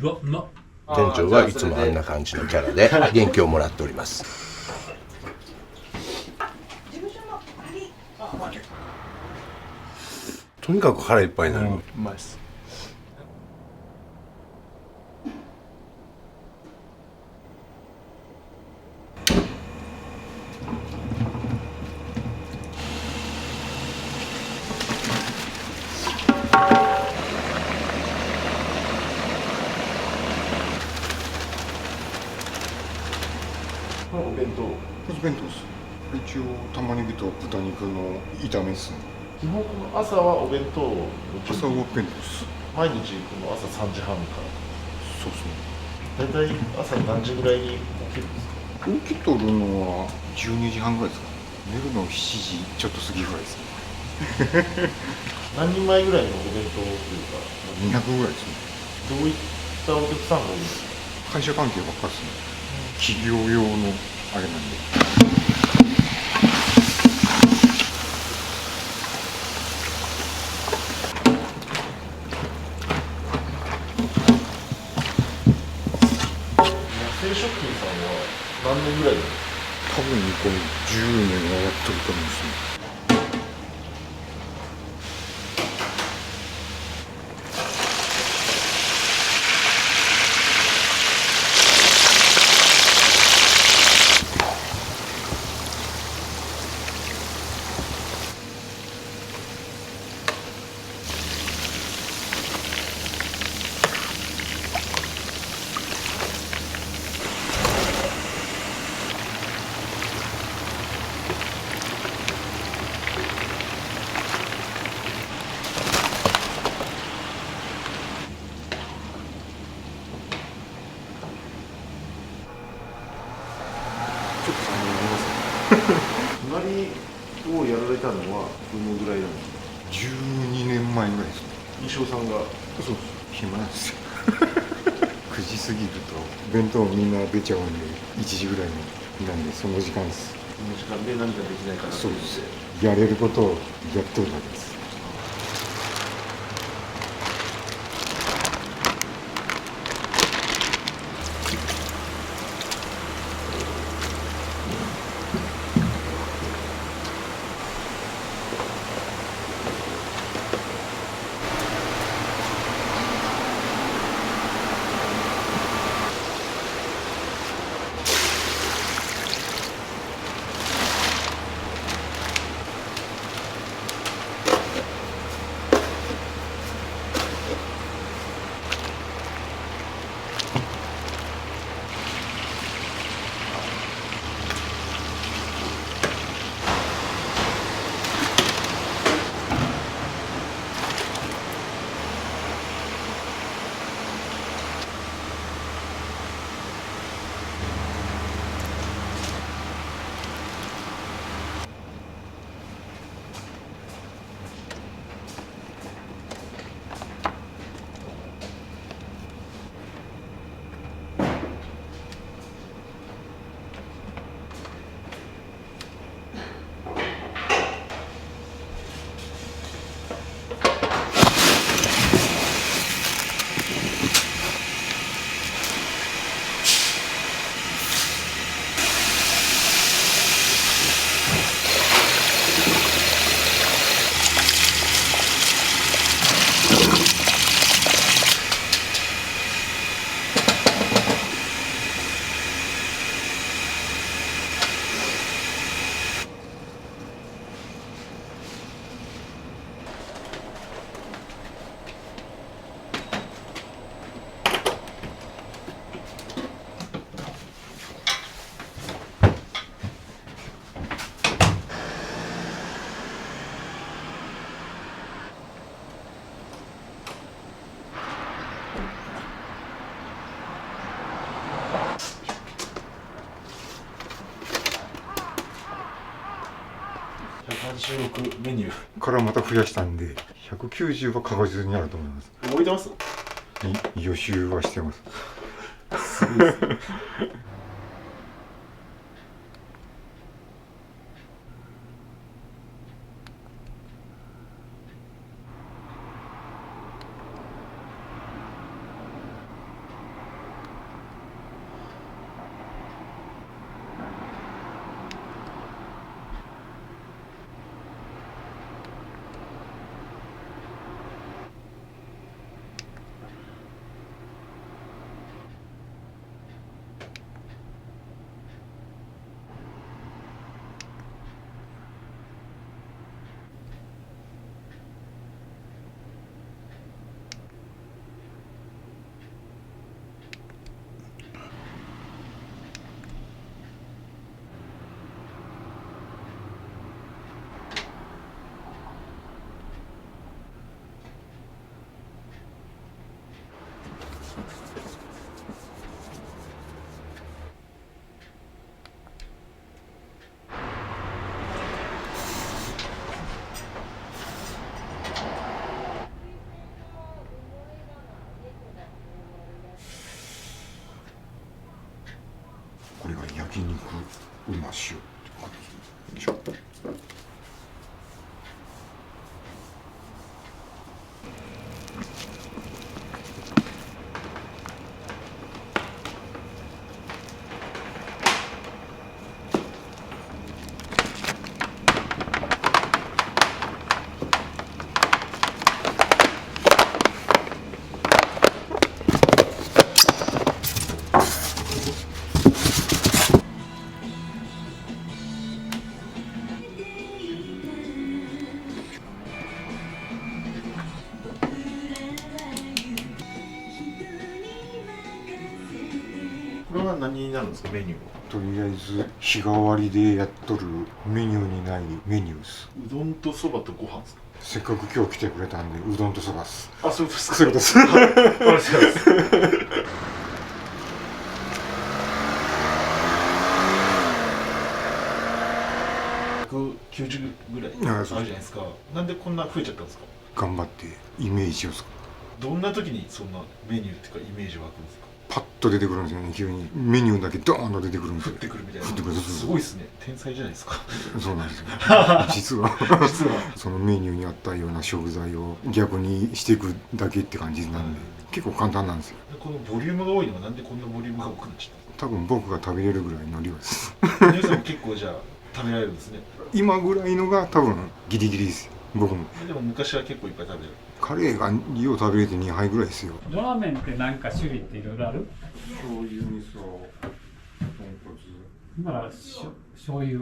うわ、うまっ。店長はいつもあんな感じのキャラで元気をもらっております。とにかく腹いっぱいになる。うまいっす。これお弁当。弁当です。一応玉ねぎと豚肉の炒めですね。基本この朝はお弁当を朝は弁当です。毎日この朝3時半からそうですね。だいたい朝何時ぐらいに起きるんですか？起きとるのは12時半ぐらいですか。寝るの7時ちょっと過ぎぐらいですね。何人前ぐらいのお弁当というか、200ぐらいですね。どういったお客さんが多いですか？会社関係ばっかですね。企業用のあれなんで。生食品さんは何年ぐらいですか？多分この10年はやってると思うんですね。ちょっと3年ありますね。隣をやられたのはどのぐらいなんですか12年前ぐらいですね。西尾さんが。そうです。暇なんですよ。9時過ぎると弁当みんな出ちゃうんで1時ぐらいになんでその時間です。この時間で何かできないかなと思ってそうです。やれることをやってるだけです。186メニューからまた増やしたんで190は確実にあると思います。覚えてます？予習はしてます。すごいですね。うま塩って感じでしょ。これは何になるんですか、メニューは。とりあえず日替わりでやっとるメニューにないメニューです。うどんとそばとご飯ですか。せっかく今日来てくれたんでうどんとそばっす。あ、そういうことですか。そういうことです。ありがとうございます。190ぐらいあるじゃないですか。なんでこんな増えちゃったんですか。頑張ってイメージをつく。どんな時にそんなメニューっていうかイメージ湧くんですか。パッと出てくるんですよね。急にメニューだけドーンと出てくるんです降っよ。てくるみたいな。降ってくる。すごいですね。天才じゃないですか。そうなんですよ。実は実はそのメニューにあったような食材を逆にしていくだけって感じなんで、結構簡単なんですよ。このボリュームが多いのはなんでこんなボリュームが多くなっちゃったんですか。多分僕が食べれるぐらいの量です。皆さんも結構じゃあ食べられるんですね。今ぐらいのが多分ギリギリですよ。僕もでも昔は結構いっぱい食べる。カレーが量食べれて2杯ぐらいですよ。ラーメンって何か種類っていろいろある？醤油味噌、豚骨。なら醤油。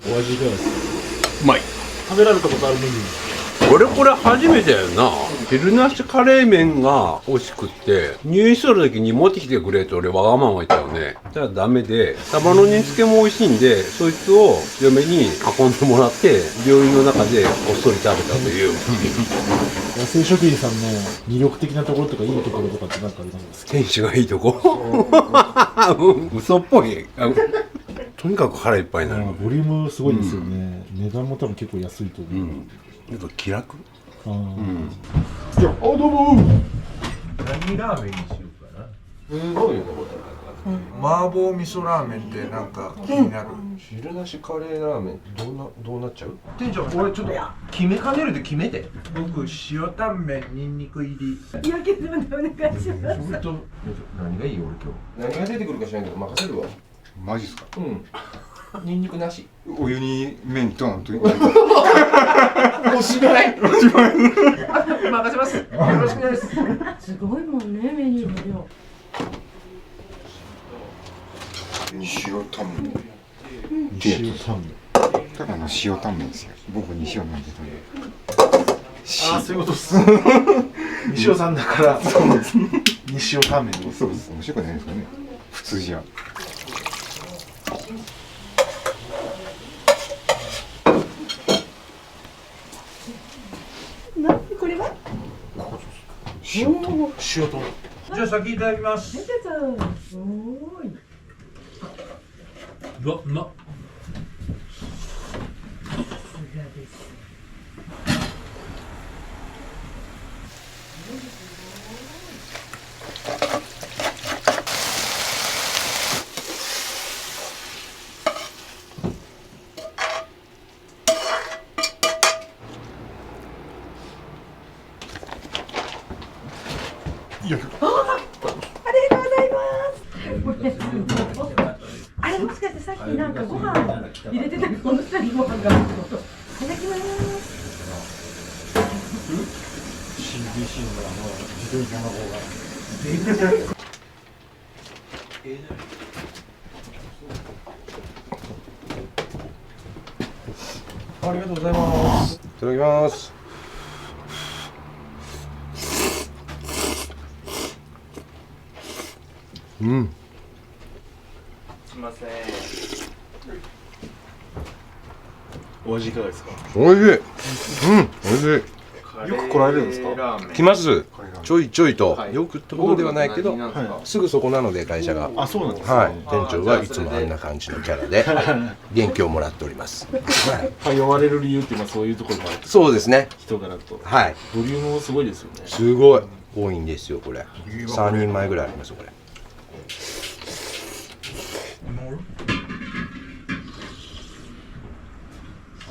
お味いかがですか。うまい。食べられたことあるメニューですか。これ初めてやな。汁なしカレー麺が美味しくって入院しとる時に持ってきてくれって俺わがまま言ったよね。じゃあダメで、サバの煮付けも美味しいんでそいつを嫁に運んでもらって病院の中でこっそり食べたという。野生職員さんの魅力的なところとかいいところとかって何かありますか。天使がいいとこ嘘っぽい。とにかく腹いっぱいになる。ボリュームすごいですよね。値段も多分結構安いと思う。なんか気楽。じゃあどうも。何ラーメンにしようかな。すごいよねこれ。麻婆味噌ラーメンってなんか気になる。汁なしカレーラーメンどうなっちゃう？店長、俺ちょっと決めかねるで決めて。僕塩タンメンニンニク入り。焼けてもお願いします。それと何がいい俺今何が出てくるか知らんけど任せるわ。マジっすか。ニンニクなし。お湯に麺ドーンと。おしまい。日。任せます。よろしくです。すごいもんね、メニューの量。西尾タンメン。塩タンメン。ただの塩タンメンですよ。僕西尾なんで。ああ、そういうことっす。西尾さんだから西尾タンメンです。そうです。面白くないですかね。普通じゃ。なんでこれ塩とお塩とじゃあ先いただきます。出てた。おーい。うわうまっ。さすがです。ありがとうございます。あれもしかしてさっきなんかご飯入れてたこの下にご飯があるってこと。いただきます。CBC の自動車の方がありがとうございます。いただきます。うん。すみません。お味いかがですか？おいしい。うん、おいしよく来られるんですか？い。来ます。ちょいちょいと、はいよくってほどではないけど、はすぐそこなので会社が。あ、そうなんですね。はい、店長はいつもあんな感じのキャラで元気をもらっております。はい、通われる理由ってそういうところもある。そうですね。人柄とはい、ボリュームもすごいですよね。すごい多いんですよこれ。3人前ぐらいありますこれ。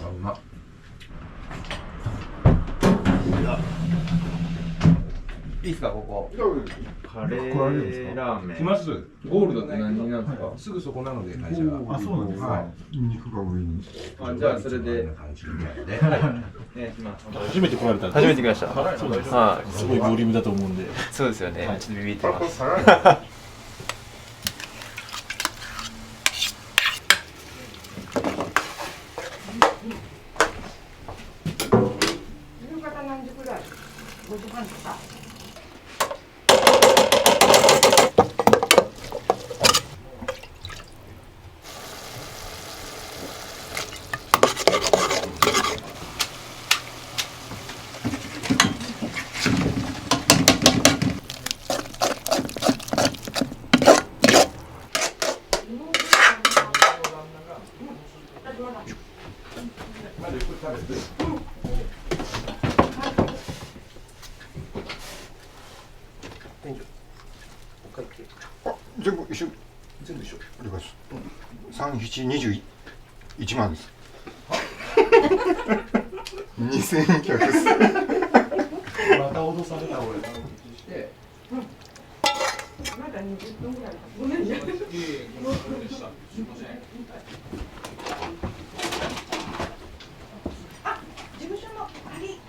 あ、うまっ。いいですかここ。カレ来られるんですか？ラーメン。来ます。ゴールドって何になるんですか？すぐそこなので会社が。あ、そうなんですね。はい。肉が上に。あ、じゃあそれでこんな感じのキャラで。お願いします。初めて来られたんです。初めて来ました。そうです。はすごいボリュームだと思うんで。い。そうですよね。ちょっとビビってます。夕方何時ぐらい？5時半とか。全部一緒。全部一緒。了解です。3721万です。2100です。また脅された俺。まだ20分ぐらい。ごめんね。あ、事務所の鍵。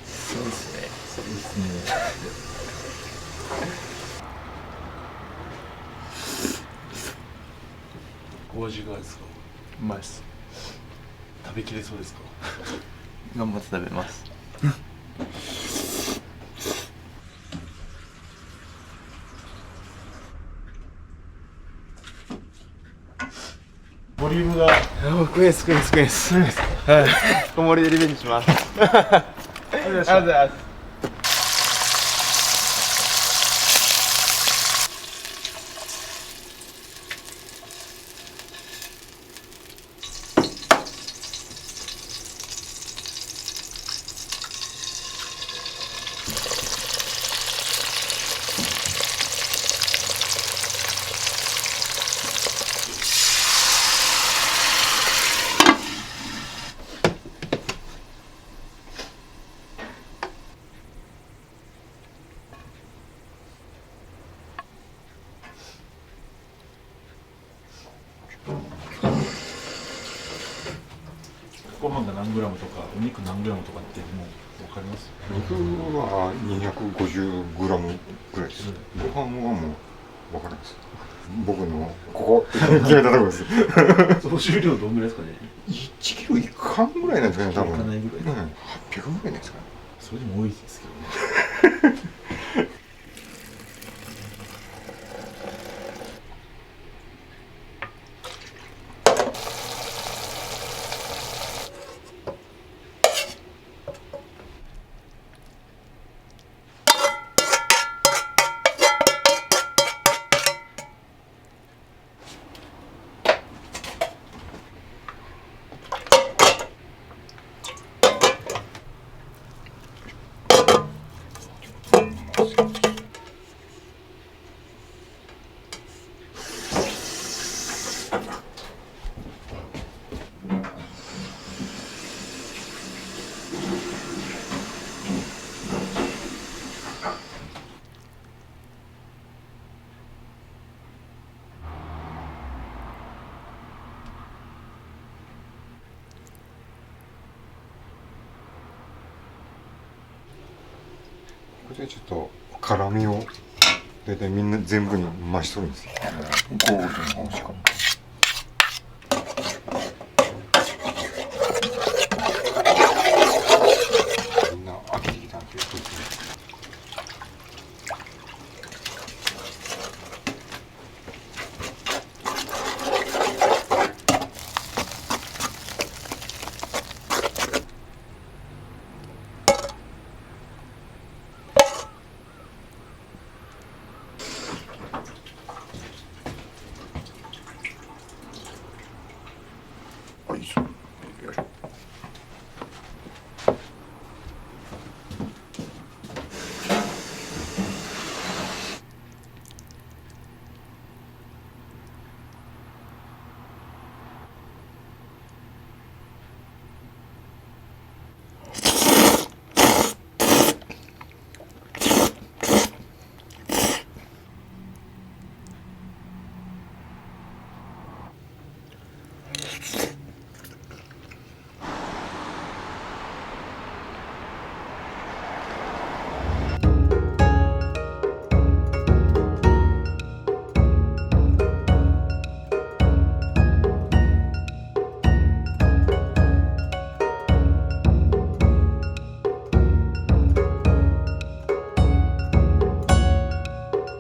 そうですね。お味いかがですか？うまいです。食べきれそうですか？頑張って食べます。ボリュームがクエス。はい。小盛りでリベンジします。ありがとうございます。ご飯が何グラムとかお肉何グラムとかってもう分かります？肉は250グラムぐらいです。ご飯はもうわからないです。僕のここって決めたところです。総重量どんぐらいですかね？ 1キロいかんぐらいなんですかね、多分。いかないぐらい。 800ぐらいですかね。それでも多いですけどね。これでちょっと辛みを大体みんな全部に増しとるんですよ。ゴールドの方しかも。みんな飽きてきたんですよ、こいつね。よいしょ。よいしょ。